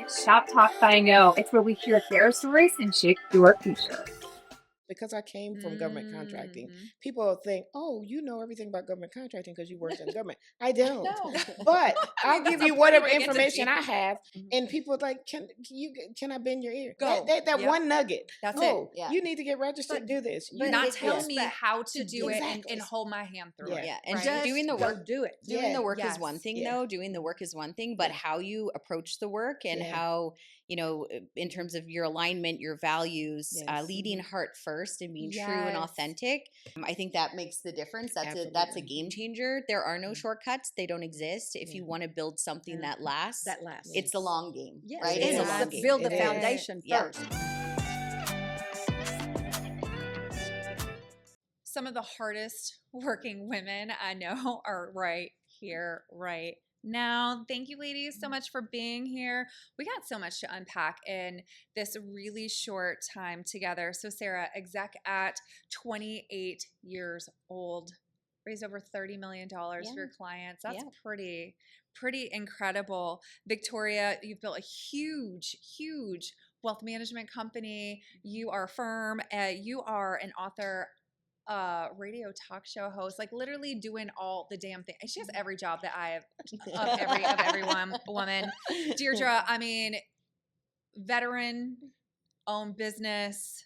It's Shop Talk by Know. It's where we hear their stories and shape your future. Because I came from government contracting, Mhm. people think, "Oh, you know everything about government contracting because you worked in the government." I don't, No. but I I'll mean, that's give a you pretty whatever big information entity. I have, Mhm. and people are like, "Can I bend your ear?" Go. That Yep. one nugget. That's Oh, it. Yeah. you need to get registered. But- Do this. but Not it tell goes me back how to to do it and exactly. hold my hand through it. Yeah. And right? just doing the go work. do it. Doing Yeah. the work Yes. is one thing, Yeah. though. Doing the work is one thing, but Yeah. how you approach the work and Yeah. how, in terms of your alignment, your values, Yes. leading Mhm. heart first and being true and Yes. authentic. I think that makes the difference. That's a Absolutely. game changer. There are no Yeah. shortcuts. They don't exist. If Yeah. you want to build something Yeah. that lasts, That lasts. it's the long game, Yes. right? It It's a is. long game. Build the It is. foundation Yeah. first. Some of the hardest working women I know are right here, right now. Thank you, ladies, so much for being here. We got so much to unpack in this really short time together. So, Sarah, exec at 28 years old, raised over $30 million for your clients. That's Yeah. pretty incredible. Victoria, you've built a huge wealth management company. You are a firm. You are an author, radio talk show host, like literally doing all the damn thing. She has every job that I have of every woman. Deirdre, I mean, veteran, owned business,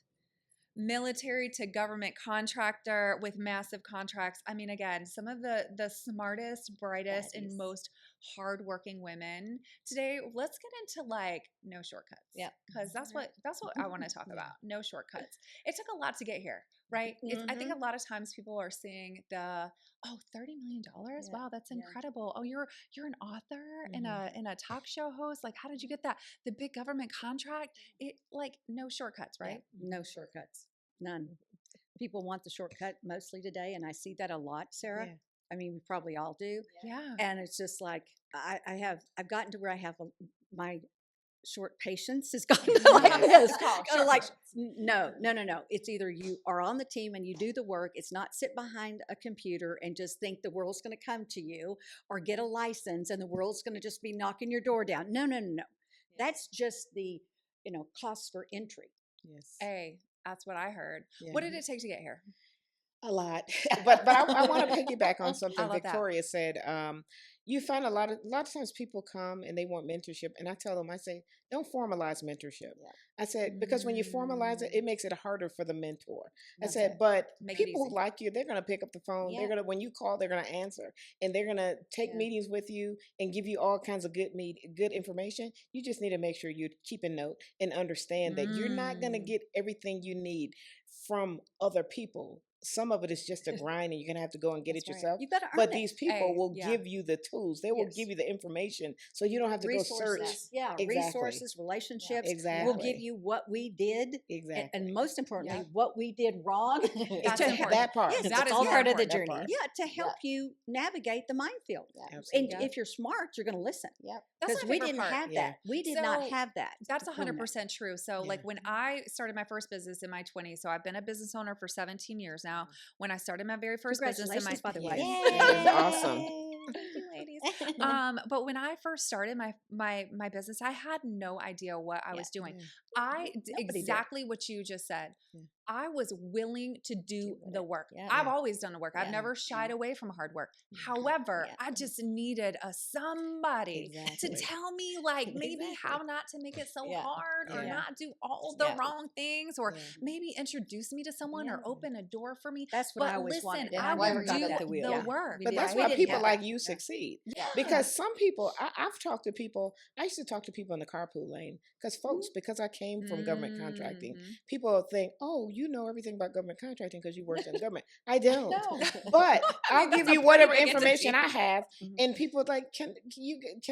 military to government contractor with massive contracts. I mean, again, some of the smartest, brightest, and most hardworking women today. Let's get into like no shortcuts. Yeah. Because that's what I want to talk about. No shortcuts. It took a lot to get here, right? I think a lot of times people are seeing the $30 million. Wow, that's incredible. Oh, you're an author and a talk show host. Like, how did you get that? The big government contract. It like no shortcuts, right? No shortcuts. None. People want the shortcut mostly today, and I see that a lot, Sarah. Yeah. I mean, we probably all do. Yeah. And it's just like I've gotten to where I have my short patience has gotten like this. Kind of like no. It's either you are on the team and you do the work. It's not sit behind a computer and just think the world's going to come to you, or get a license and the world's going to just be knocking your door down. No. That's just the cost for entry. Yes. Hey, that's what I heard. Yeah. What did it take to get here? A lot, but I want to piggyback on something love that. Victoria said. You find a lot of times people come and they want mentorship, and I tell them, I say, don't formalize mentorship. Yeah. I said, because when you formalize it, it makes it harder for the mentor. That's I said, it. but Make it people easy. who like you, they're gonna pick up the phone. Yeah. They're gonna, when you call, they're gonna answer, and they're gonna take meetings with you and give you all kinds of good information. You just need to make sure you're keeping note and understand that you're not gonna get everything you need from other people. Some of it is just a grind, and you're gonna have to go and get it That's right. yourself. You got to earn But it. these people Hey, will yeah. give you the tools. They will Yes. give you the information, so you don't have to go search. Resources. Yeah, Exactly. resources, relationships. Exactly. We'll give you what we did, Exactly. and most importantly, Yeah. what we did wrong. That's to important. That part. Yes, That It's is all more part of the important. journey. Yeah, to help you navigate the minefield. Absolutely. And if you're smart, you're going to listen. Yep. That's Because my we favorite didn't part. have Yeah. that. We did So, not have that. That's growing up. 100% true. So, like when I started my first business in my 20s, so I've been a business owner for 17 years now. When I started my very first business in my Congratulations, by the way. Yes. That's awesome. Thank you, ladies. But when I first started my business, I had no idea what I was doing. I Nobody did. exactly what you just said. Yeah. I was willing to do the work. Yeah. I've always done the work. I've Yeah. never shied away from hard work. However, Yeah. I just needed a somebody Exactly. to tell me like maybe how not to make it so Yeah. hard or Yeah. not do all the Yeah. wrong things, or Yeah. maybe introduce me to someone or open a door for me. That's what But I always listen, wanted. Yeah, I why will we got do at the wheel. the Yeah. work. But that's We why didn't people have like that. you succeed. Yeah. Because some people, I've talked to people. I used to talk to people in the carpool lane because folks, because I came from government contracting, Mhm. people think, "Oh, you know everything about government contracting because you worked in the government." I don't, No. but I'll that's give a you pretty whatever big information entity. I have, Mhm. and people are like, "Can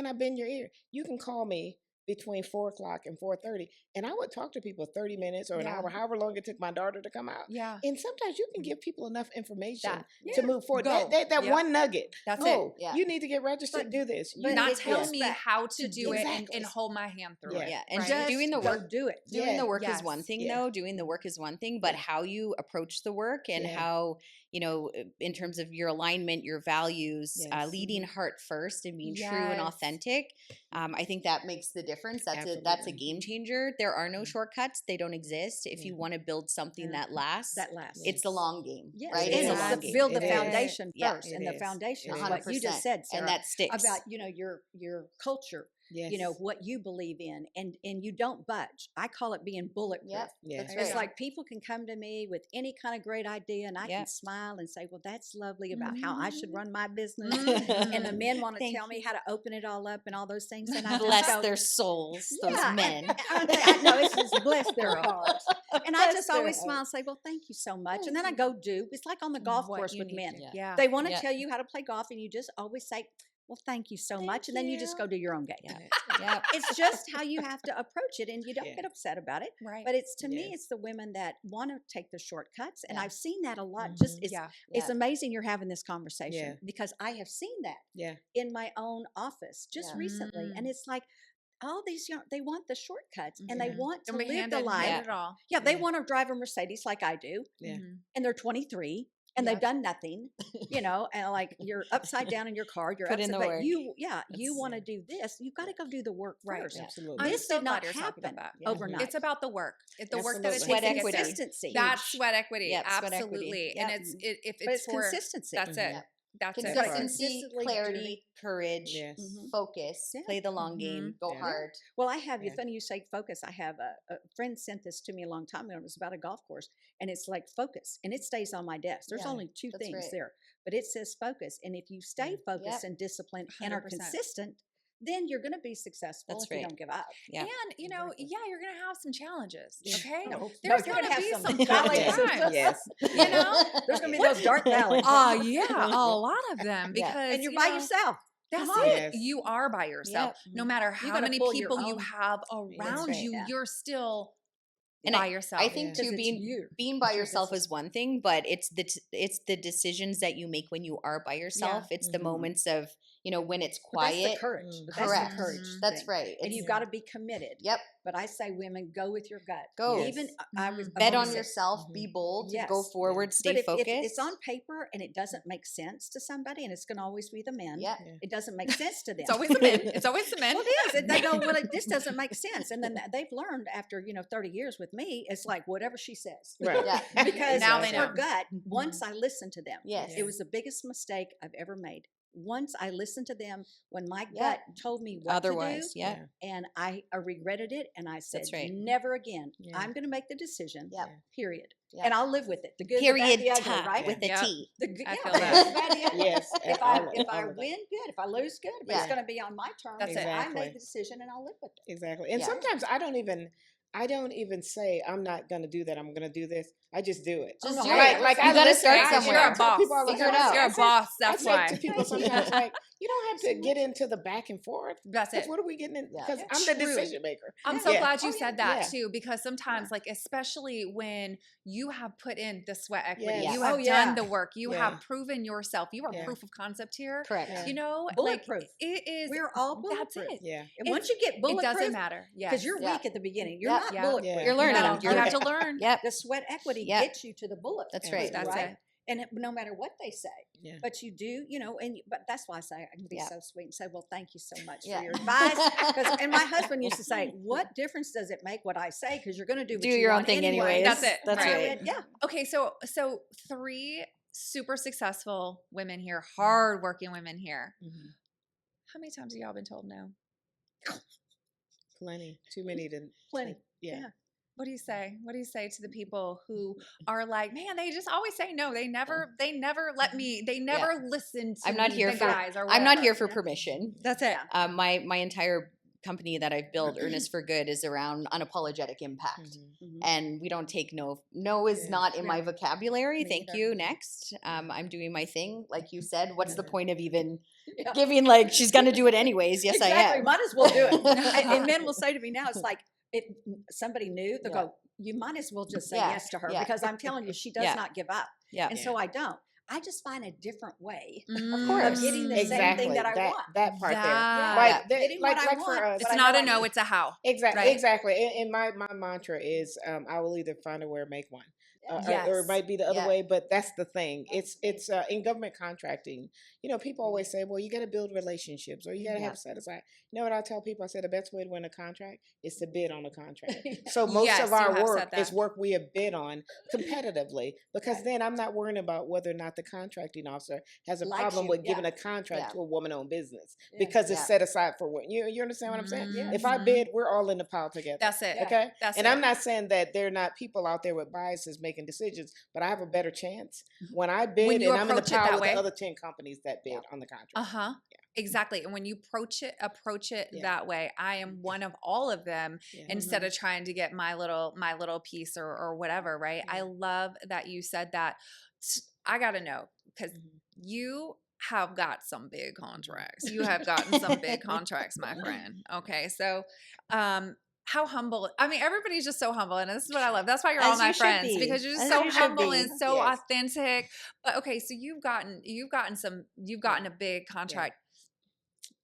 I bend your ear?" You can call me between 4 o'clock and 4:30, and I would talk to people 30 minutes or an Yeah. hour, however long it took my daughter to come out. Yeah. And sometimes you can give people enough information That- to move forward. Go. That Yep. one nugget. That's Oh, it. Yeah. you need to get registered. Do this. but You Not it tell goes me back how to to do it Exactly. and hold my hand through Yeah. it. Yeah, and right? just doing the go work. do it. Doing Yeah. the work Yes. is one thing, Yeah. though. Doing the work is one thing, but how you approach the work and Yeah. how in terms of your alignment, your values, Yes. leading heart first and being true and Yes. authentic. I think that makes the difference. That's a Absolutely. game changer. There are no Yeah. shortcuts. They don't exist. If Yeah. you want to build something Yeah. that lasts, That lasts. it's the long game, Yes, right? It It's a is. long to game. build the It is. foundation Yeah. first, It and the is. foundation It is is. what you just said, Sarah, and that sticks. about your culture, Yes. what you believe in, and you don't budge. I call it being bulletproof. Yep. Yeah. That's It's right. like people can come to me with any kind of great idea, and I can Yep. smile and say, "Well, that's lovely about how I should run my business." Mhm. And the men want to Thank tell me how to open it all up and all those things, and I just Bless go, their souls, those Yeah, men. I know it's just bless their Girl. hearts. And I Bless just their always hearts. smile and say, "Well, thank you so much." And then I go do. It's like on the golf What course you with need men. to- Yeah. Yeah. They want to Yeah. tell you how to play golf, and you just always say, "Well, thank you so Thank much," and then you just you. go do your own game. Yeah. Yep. It's just how you have to approach it, and you don't Yeah. get upset about it. Right. But it's to me, Yes. it's the women that want to take the shortcuts, and Yeah. I've seen that a lot. Just it's yeah. it's Yeah. amazing you're having this conversation Yeah. because I have seen that Yeah. in my own office just Yeah. recently, and it's like all these young they want the shortcuts and they Mhm. want to Don't be live the handed life. it all. Yeah, they Yeah. want to drive a Mercedes like I do, Yeah. Mhm. and they're 23 and they've Yep. done nothing, and like you're upside down in your car, you're Put in upside, the but work. you That's- want to do this, you've got to go do the work Right. first. Absolutely. I'm This so did glad not you're talking happen about that. Yeah. overnight. It's about the work. The work that it Absolutely. takes Sweat to get equity. there. Consistency. That's sweat equity. Yep, sweat equity. Absolutely. Yep. And if but it's it's for consistency. that's it. Yep. That's it. gotta Consistency, consistently do clarity, courage, Yes. Mhm. focus, Yeah. play the long game, go Yeah. hard. Well, I have, Yeah. funny you say focus. I have a friend sent this to me a long time ago. It was about a golf course, and it's like focus, and it stays on my desk. There's Yeah, only two that's things right. there, but it says focus. And if you stay focused and disciplined and are 100%. consistent, then you're going to be successful That's if you right. don't give up. Yeah. And Exactly. you're gonna have some challenges. Yeah. Okay. No, There's you're gonna have be some some valleys. Yes. Yes. You know? There's going to be those dark valleys. Oh yeah, a lot of them Yeah. because and you're you by know, yourself. That's Come on. it. Yes. You are by yourself. Yep. No matter You how gotta many pull your people you own- have around right. you, Yeah. you're still And by yourself. I think Yeah. too, 'Cause it's being you. being by It's your yourself business. is one thing, but it's the decisions that you make when you are by yourself. It's the Mhm. moments of when it's But that's quiet. the courage. Mm. But Correct. That's the courage. That's thing. right. And It's- you've got to be committed. Yep. But I say, women, go with your gut. Go. Even Yes. I was Bet I've on always said- yourself. Be bold. Yes. Go forward. Stay but if focused. it's on paper and it doesn't make sense to somebody, and it's going to always be the men, Yep. it doesn't make sense to them. It's always the men. It's always the men. Well, it is. And they go, well, this doesn't make sense. And then they've learned after 30 years with me, it's like whatever she says. Right. Yeah. Because Now they her know. gut. Once I listened to them, Yes. it was the biggest mistake I've ever made. Once I listened to them, when my Yeah. gut told me what Otherwise, to do, yeah. and I regretted it, and I said, That's right. never again. Yeah. I'm going to make the decision. Yep. Period. Yeah. And I'll live with it. The good, Period. the bad, the Ta, ugly, right? with a Yep. T. The good, I yeah, feel the that. good, the bad, the ugly. Yes. If all I of- if I all of that. win, good. If I lose, good. But Yeah. it's going to be on my terms. That's it. I Exactly. made the decision, and I'll live with it. Exactly. And Yeah. sometimes I don't even say I'm not going to do that. I'm going to do this. I just do it. Just no, do I- it. like you I gotta listen- start I- somewhere. You're a I tell boss. people all the Figure it time, out. You're a boss. I That's say why. to people sometimes, like, you don't have to get into the back and forth. That's it. Because what are we getting in? Yeah. Because Yeah, I'm the true. decision maker. I'm so Yeah. glad you Oh, yeah. said that Yeah. too, because sometimes, like, especially when you have put in the sweat equity, Yes. you Oh, have yeah. done the work, you Yeah. have proven yourself, you are Yeah. proof of concept here. Correct. Yeah. You know, Bulletproof. like it is. We're all That's bulletproof. it. Yeah. And It's- once you get It bulletproof, doesn't matter. Yeah, because you're Yeah. weak at the beginning. You're Yeah. not Yeah. bulletproof. Yeah. You're learning. No, you You're- have to learn. Yep. The sweat equity Yep. gets you to the bullet. That's right. That's right? it. And no matter what they say, Yeah. but you do, but that's why I say I can be Yeah. so sweet and say, well, thank you so much Yeah. for your advice. 'Cause- and my husband used to say, what difference does it make what I say? Because you're going to do what Do you your own want thing anyway. anyways. That's it. That's Right. right. Yeah. Okay, so 3 super successful women here, hardworking women here. Mhm. How many times have y'all been told no? Plenty. Too many to. Plenty. Yeah. Yeah. What do you say? What do you say to the people who are like, man, they just always say no. They never let me. They never listen to I'm not me, here the for. guys. Or I'm not whatever. here for permission. That's it. My entire company that I've built, Earnest for Good, is around unapologetic impact. Mhm. Mhm. And we don't take no. No is Yeah. not in my vocabulary. Me Thank either. you. Next. I'm doing my thing. Like you said, what's the Yeah. point of even Yeah. giving, like, she's going to do it anyways? Yes, Exactly. I am. Might as well do it. And men will say to me now, it's like, if somebody new, they'll Yeah. go, you might as well just say Yeah, yes to her yeah. because I'm telling you, she does Yeah. not give up. Yeah. And so I don't. I just find a different way Of course. of getting the Exactly. same thing that I want. That part there. That- Like, Yeah. there- Getting like, what I like want, for us. It's but I not know a I no, need- it's a how. Exactly. Right. Exactly. And my mantra is, I will either find a way or make one. or it might be the other Yeah. way, but that's the thing. It's in government contracting. You know, people always say, "Well, you got to build relationships, or you got to Yeah. have set aside." You know what I tell people? I say the best way to win a contract is to bid on a contract. So most Yes, of you our have work said is that. work we have bid on competitively, because then I'm not worrying about whether or not the contracting officer has a Likes problem you, with giving yeah. a contract Yeah. to a woman-owned business Yeah. because it's Yeah. set aside for what you understand what I'm saying? If I Mhm. bid, we're all in the pile together. That's it. Yeah. Okay, That's and it. I'm not saying that there are not people out there with biases making decisions, but I have a better chance when I bid you and I'm in the approach it pile that with way. the other 10 companies that bid on the contract. Uh-huh. Exactly. And when you approach it Yeah. that way, I am one of all of them Yeah. instead of trying to get my little piece or whatever, right? I Yeah. love that you said that. I got to know because you have got some big contracts. You have gotten some big contracts, my friend. Okay. So, how humble, I mean, everybody's just so humble, and this is what I love. That's why you're all As my you should friends, be. because you're just As so you should humble be. and so Yes. authentic. But okay, so you've gotten a big contract.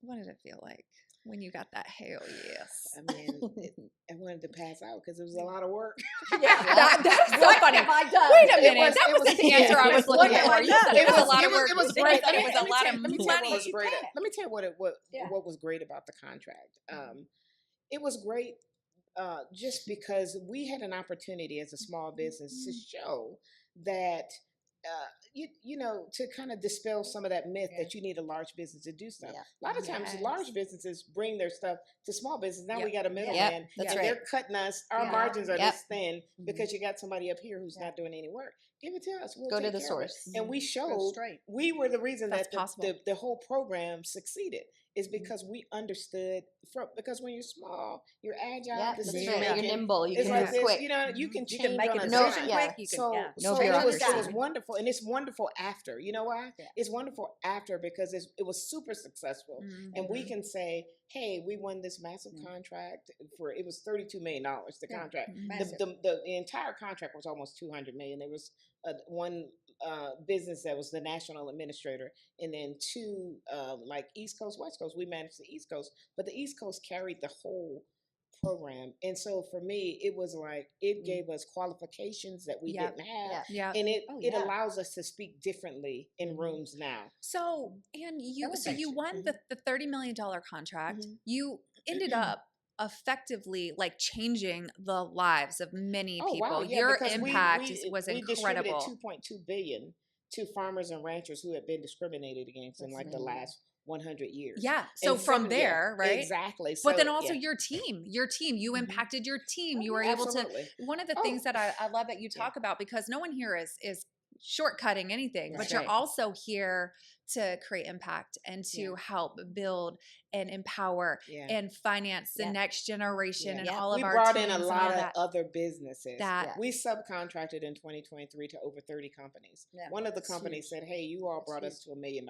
What did it feel like when you got that? Hell yes. I mean, I wanted to pass out because it was a lot of work. That's so What funny. have I done? Wait a It minute. was- That it wasn't was- the answer I yeah. was looking What for. have You I said done? it was a lot of work. It was You great. said it was a lot of Let me tell you money. what was great. can. Let me tell you Yeah. what was great about the contract. It was great just because we had an opportunity as a small business to show that you know, to kind of dispel some of that myth that you need a large business to do stuff. Yeah. A lot of times Yes. large businesses bring their stuff to small business. Now we Yep. got a middleman that's and right. they're cutting us. Our Yeah. margins are Yep. this thin because you got somebody up here who's not doing any work. Give it to us. We'll Go to take the care of it. source. And we Go showed straight. we were the reason That's that possible. the whole program succeeded is because we understood because when you're small, you're agile, Yeah, that's decision right. You're making. nimble. You It's can like move this, quick. you know, you can You change can make on a a decision dime. yeah. quick. You can, So, yeah. No so it was bureaucracy. wonderful, and it's wonderful after. You know why? Yeah. It's wonderful after because it was super successful, and we can say, "Hey, we won this massive contract for it was $32 million. The Yeah. contract, Massive. the entire contract was almost $200 million. There was one business that was the national administrator, and then two like East Coast, West Coast. We managed the East Coast, but the East Coast carried the whole program. And so for me, it was like it gave us qualifications that we Yep. didn't have, Yeah. Yeah. and it Oh, it yeah. allows us to speak differently in rooms now. So, and you Elevates you you. won the $30 million contract. Mhm. You ended up effectively like changing the lives of many Oh people. wow, yeah, Your because impact we was we distributed incredible. 2.2 billion to farmers and ranchers who had been discriminated against in That's like the amazing. last 100 years. Yeah. So And from yeah, there, right? exactly. But then So, also yeah. your team, you Mhm. impacted your team. Oh, You were yeah, able to, absolutely. one of the Oh. things that I love that you Yeah. talk about, because no one here is shortcutting anything, but That's you're right. also here to create impact and to Yeah. help build and empower Yeah. and finance the Yeah. next generation Yeah. and Yeah. all of We our brought teams in a and all lot of that. other businesses. That- We subcontracted in 2023 to over 30 companies. Yeah, One of the that's companies huge. said, "Hey, you all That's brought huge. us to $1 million."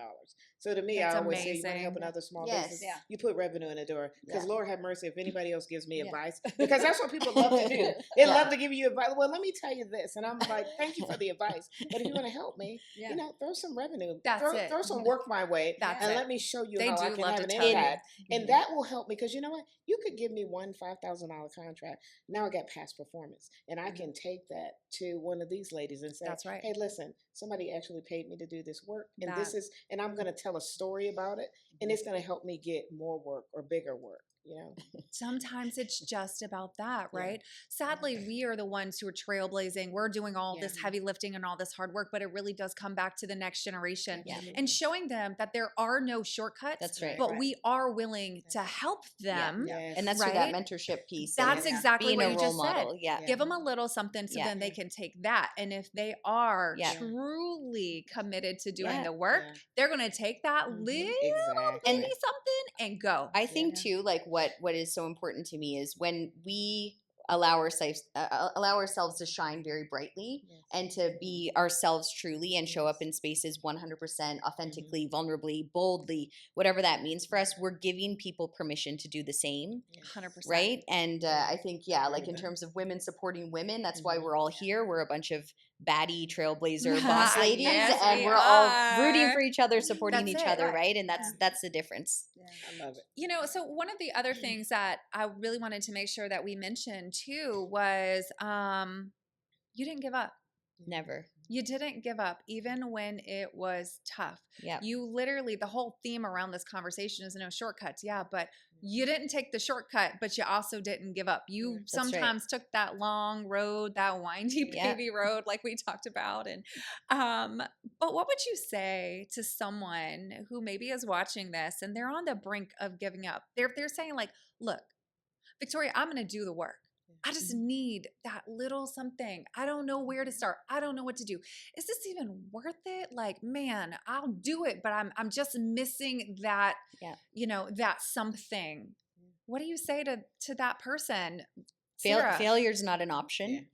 So to me, That's I always say, you want to help amazing. another small Yes. business, Yeah. you put revenue in the door. Because Yeah. Lord have mercy, if anybody else gives me Yeah. advice, because that's what people love to do. They Yeah. love to give you advice. Well, let me tell you this, and I'm like, thank you for the advice, but if you want to help me, Yeah. you know, throw some revenue, That's throw, it. throw some work my way, That's and it. let me show you They how I do can love have to an tell you. impact. And Mhm. that will help me because you know what? You could give me one $5,000 contract. Now I got past performance, and I can take that to one of these ladies and say, That's right. "Hey, listen, somebody actually paid me to do this work, and That- and I'm going to tell a story about it, and it's going to help me get more work or bigger work." You know, Sometimes it's just about that, Yeah. right? Sadly, we are the ones who are trailblazing. We're doing all this Yeah. heavy lifting and all this hard work, but it really does come back to the next generation Yeah. and showing them that there are no shortcuts, That's right. but we are willing to help them. Yes. And that's where that Right? mentorship piece. and That's exactly being what a you role just model. said. Yeah. Give them a little something so Yeah. then they can take that. And if they are Yeah. truly committed to doing Yeah. the work, Yeah. they're going to take that Mhm. little Exactly. bitty something and go. I think Yeah. too, like what is so important to me is when we allow ourselves to shine very brightly Yes. and to be ourselves truly and show up in spaces 100% authentically, vulnerably, boldly, whatever that means for us, we're giving people permission to do the same. 100%. Right. And I think, yeah, Agree like with in that. terms of women supporting women, that's why Mhm. we're all here. We're a bunch of baddie trailblazer boss ladies, Yes, and we we're all rooting are. for each other, supporting That's each it, other. right. Right. And that's the difference. Yeah. I love it. You know, so one of the other things that I really wanted to make sure that we mentioned too was you didn't give up. Never. You didn't give up even when it was tough. Yeah. You literally, the whole theme around this conversation is no shortcuts. Yeah, but you didn't take the shortcut, but you also didn't give up. You That's right. sometimes took that long road, that windy Yeah. baby road, like we talked about. And but what would you say to someone who maybe is watching this and they're on the brink of giving up? They're saying like, look, Victoria, I'm going to do the work. I just need that little something. I don't know where to start. I don't know what to do. Is this even worth it? Like, man, I'll do it, but I'm just missing that, Yeah. that something. What do you say to that person? Fail, Sarah? failure's not an option.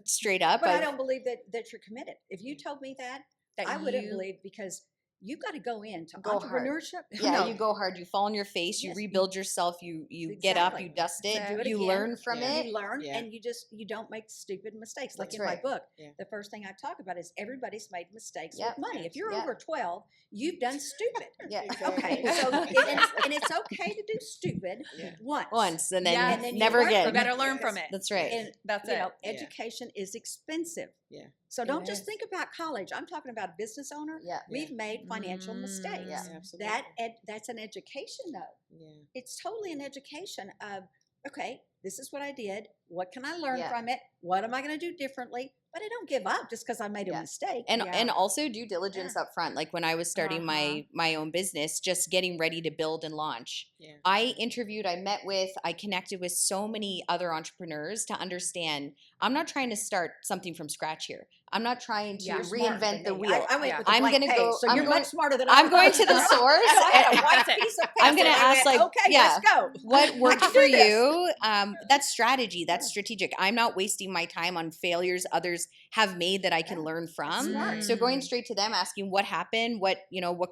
Straight up. But I I've- don't believe that you're committed. If you told me that, I wouldn't believe, because you've got to go into Go hard. entrepreneurship. Yeah, No. you go hard. You fall on your face. You Yes, rebuild yourself. You get up. Exactly. You dust it. Exactly. Do it You again. learn from Yeah. it. You learn, Yeah. and you don't make stupid mistakes. Like That's in my right. book, Yeah. the first thing I talk about is everybody's made mistakes Yep. with money. If you're Yeah. over 12, you've done stupid. Yeah. Okay, Exactly. so and it's okay to do stupid Yeah. once. Once and then, Yeah. And then you never learn You again. from it. better learn from it. That's right. And That's you it. know, Yeah. education is expensive. Yeah. So It don't just is. think about college. I'm talking about a business owner. Yeah. We've made financial mistakes. Yeah. Absolutely. That's an education, though. Yeah. It's totally an education of, okay, this is what I did. What can I learn Yeah. from it? What am I going to do differently? But I don't give up just because I made a Yeah. mistake. and Yeah. and also due diligence up front. Like when I was starting my own business, just getting ready to build and launch, Yeah. I interviewed, I connected with so many other entrepreneurs to understand I'm not trying to start something from scratch here. I'm not trying to Yeah. reinvent the Than me. wheel. I went Yeah. with a I'm blank gonna page, go- So I'm you're going- much smarter than I'm I going was. to the source. So I had a and white That's it. piece of I'm paper, gonna and I ask, went, like, okay, yeah. let's go. what worked can for do this. you, that's strategy, that's strategic. I'm not wasting my time on failures others have made that I can Yeah. learn from. Smart. So going straight to them, asking what happened, what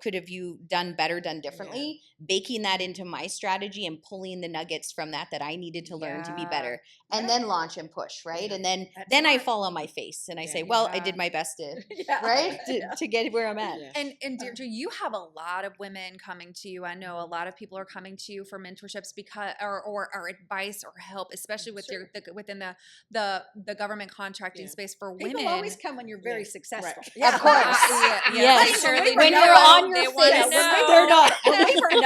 could have you done better, done differently, baking that into my strategy and pulling the nuggets from that I needed to learn to be Yeah. better, and Yeah. then launch and push, right? Yeah. And then That's I smart. fall on my face and I Yeah. say, well, I Yeah. did my best to Yeah. right Yeah. to get where I'm at. Yeah. And Deirdre, you have a lot of women coming to you. I know a lot of people are coming to you for mentorships because or advice or help, especially with Sure. within the government contracting Yeah. space for People women. always come when you're very Yeah. successful. Right. Yeah. Of course. Yeah, Yes. I'm sure When they we were When know. you're on They your wanna face, know. they're not. When we were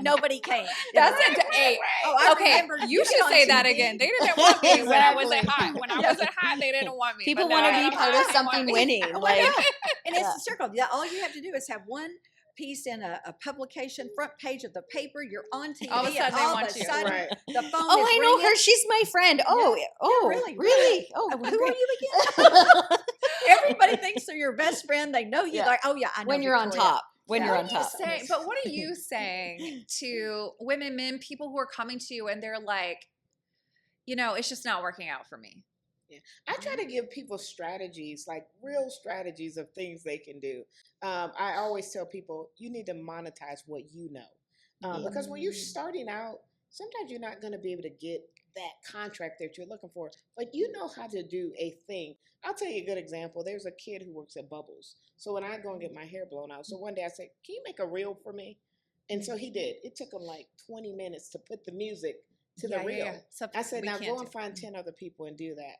nobody came. That's it. Hey, Oh, I okay, remember you being should on say that TV. again. They didn't want me when I wasn't Exactly. hot. When I Yeah. wasn't hot, they didn't want me. People but now want to that be I'm part hot, of they want something me. winning. Oh, I Like, know. And it's Yeah. a circle. Yeah, all you have to do is have one piece in a publication, front page of the paper. You're on TV. All of a sudden and they all want of a you. sudden Right. the phone oh, is I know ringing. her. She's my friend. Oh, really, really? Oh, Who okay. are you again? Everybody thinks they're your best friend. They know you. Yeah. Like, oh yeah, I know When you're on Victoria. top. When Yeah. you're What on do you top. say? But what are you saying to women, men, people who are coming to you and they're like, it's just not working out for me? I try to give people strategies, like real strategies of things they can do. I always tell people you need to monetize what you know. Because when you're starting out, sometimes you're not going to be able to get that contract that you're looking for, but you know how to do a thing. I'll tell you a good example. There's a kid who works at Bubbles. So when I go and get my hair blown out, so one day I said, can you make a reel for me? And so he did. It took him like 20 minutes to put the music to the reel. Stuff I said, we now can't go and do. find 10 other people and do that.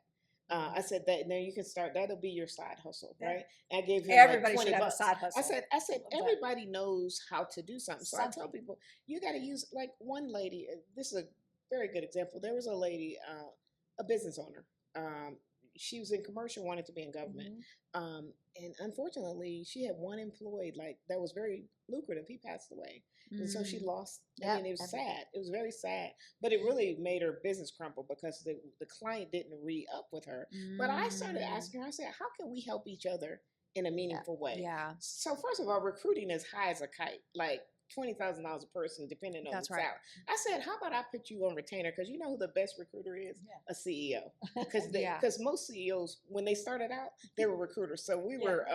I said that now you can start. That'll be your side hustle, Yeah. right? And I gave him Everybody like should 20 have a bucks. side hustle. I said Love that. everybody knows how to do something. So I tell Something. people you got to use like one lady. This is a very good example. There was a lady, a business owner. She was in commercial, wanted to be in government, and unfortunately, she had one employee like that was very lucrative. He passed away. And so she lost. I mean, it was sad. It was very sad. But it really made her business crumble because the client didn't re-up with her. But I started asking her, I said, how can we help each other in a meaningful way? Yeah. So first of all, recruiting is high as a kite, like $20,000 a person, depending on That's the right. salary. I said, how about I put you on retainer? Because you know who the best recruiter is? A CEO. Because Yeah. most CEOs, when they started out, they were recruiters. So we were,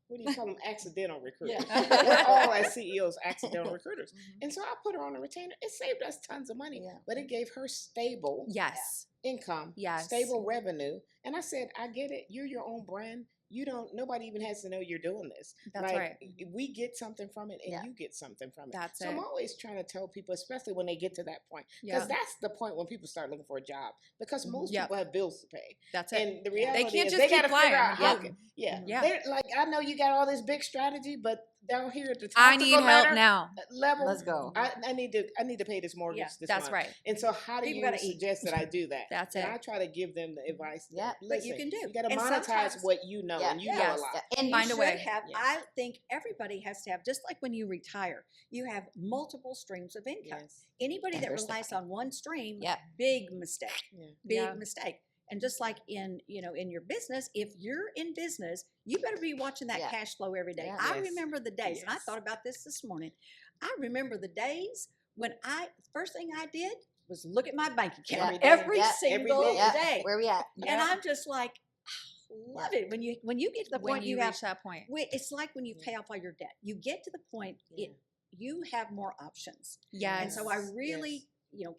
what do you call them? Accidental recruiters. We're all as CEOs accidental recruiters. And so I put her on a retainer. It saved us tons of money, but it gave her stable Yes. income, Yes. stable revenue. And I said, I get it. You're your own brand. nobody even has to know you're doing this. That's Like, right. we get something from it, and Yeah. you get something from it. That's so I'm it. always trying to tell people, especially when they get to that point, because Yeah. that's the point when people start looking for a job, because most Yep. people have bills to pay. That's it. And the reality can't is just they keep got to figure flying. out how. Yep. Yeah. They're like, I know you got all this big strategy, but down here at the I tactical need help ladder now. level, Let's go. I need to pay this mortgage Yeah, this That's month. right. And so, how do People you gotta eat. suggest that I do that? That's and it. I try to give them the advice. Yeah. But you can do. You got to And monetize sometimes- what you know, Yeah. and you Yes. know a lot. Yeah. And Find you a way. should have, Yes. I think everybody has to have, just like when you retire, you have multiple streams of income. Yes. Anybody that Diversify. relies on one stream, Yep. big mistake, Yeah. big Yeah. mistake. And just like in, in your business, if you're in business, you better be watching that Yeah. cash flow every day. Yeah. I Yes. remember the days, and I Yes. thought about this morning. I remember the days when first thing I did was look at my bank account Every day. every Yeah. single day. Yeah. day. Where we at? And I'm just like, love it. When you get to the When point you you have reach that point. it's like when you pay off all your debt. You get to the point Yeah. you have more options. Yes. And so I Yes, really,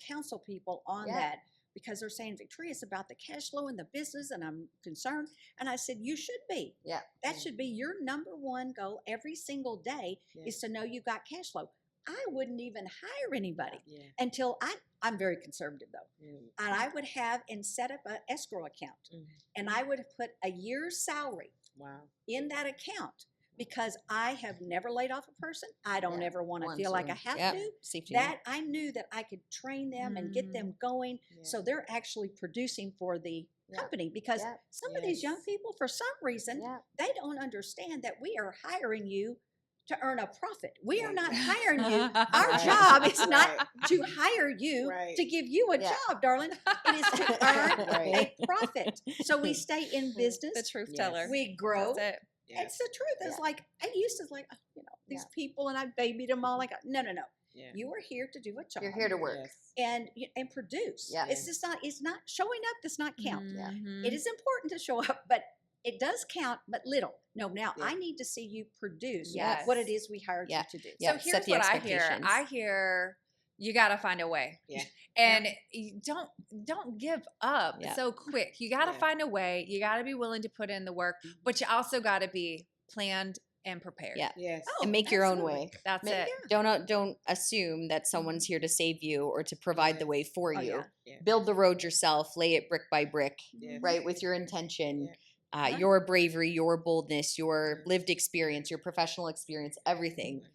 counsel people on Yeah. that because they're saying, Victoria, it's about the cash flow and the business, and I'm concerned. And I said, you should be. Yeah. That Yeah. should be your number one goal every single day Yeah. is to know you've got cash flow. I wouldn't even hire anybody Yeah. until I'm very conservative though. Mm. And I would have and set up an escrow account. Mhm. And I would put a year's salary Wow. in that account because I have never laid off a person. I don't Yeah, ever want to want feel like to. I have Yep. to. Safety net. That I knew that I could train them and get them going so Yeah. they're actually producing for the Yeah. company because Yeah. some of these young Yes. people, for some reason, Yeah. they don't understand that we are hiring you to earn a profit. We are Right. not hiring you. Our Right. job is not Right. to hire you Right. to give you a Yeah. job, darling. It is to earn Right. a profit. So we stay in business. The truth Yes. teller. We grow. That's it. Yes. It's the truth. It's Yeah. like I used to like, these Yeah. people, and I babied them all. Like, no. Yeah. You are here to do a job. You're here to work. Yes. and produce. Yeah. It's just not. It's not showing up. Does not count. Yeah. Mhm. It is important to show up, but it does count, but little. No, now Yeah. I need to see you produce Yes. what it is we hired Yeah. you to do. Yeah. So set here's the what I hear. expectations. I hear you got to find a way. Yeah. And you don't give up Yeah. so quick. You got to Yeah. find a way. You got to be willing to put in the work, but you also got to be planned and prepared. Yeah. Yes. Oh, And make your own absolutely. way. That's Ma- it. Don't assume that someone's here to save you or to provide the way for Oh, you. yeah. Yeah. Build the road yourself. Lay it brick by brick. Yes. Right, with your intention, Right. your bravery, your boldness, your lived experience, your professional experience, everything.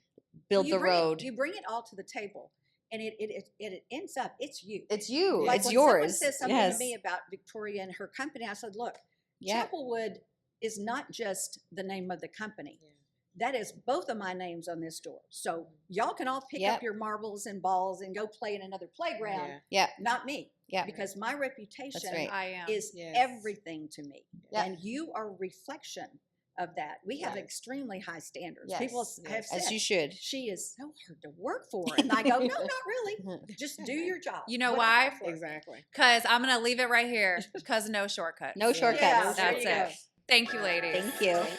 Build You the bring it- road. you bring it all to the table, and it ends up. It's you. It's you. Like It's when someone yours. says something Yes. to me about Victoria and her company, I said, "Look, Yeah. Chapelwood is not just the name of the company. Yeah. That is both of my names on this door. So y'all can all pick Yep. up your marbles and balls and go play in another playground. Yeah. Yeah. Not me, Yeah. because my reputation right. I am. is Yes. everything to me, Yeah. and you are a reflection of that. We have Right. extremely high standards. Yes. People have Yes. said As you should. she is so hard to work for, and I go, no, not really. Just do your job. You know What why? I work for. Exactly. Because I'm going to leave it right here because no shortcuts. No Yeah. shortcuts. Yeah, there That's you it. go. Thank you, ladies. Thank you.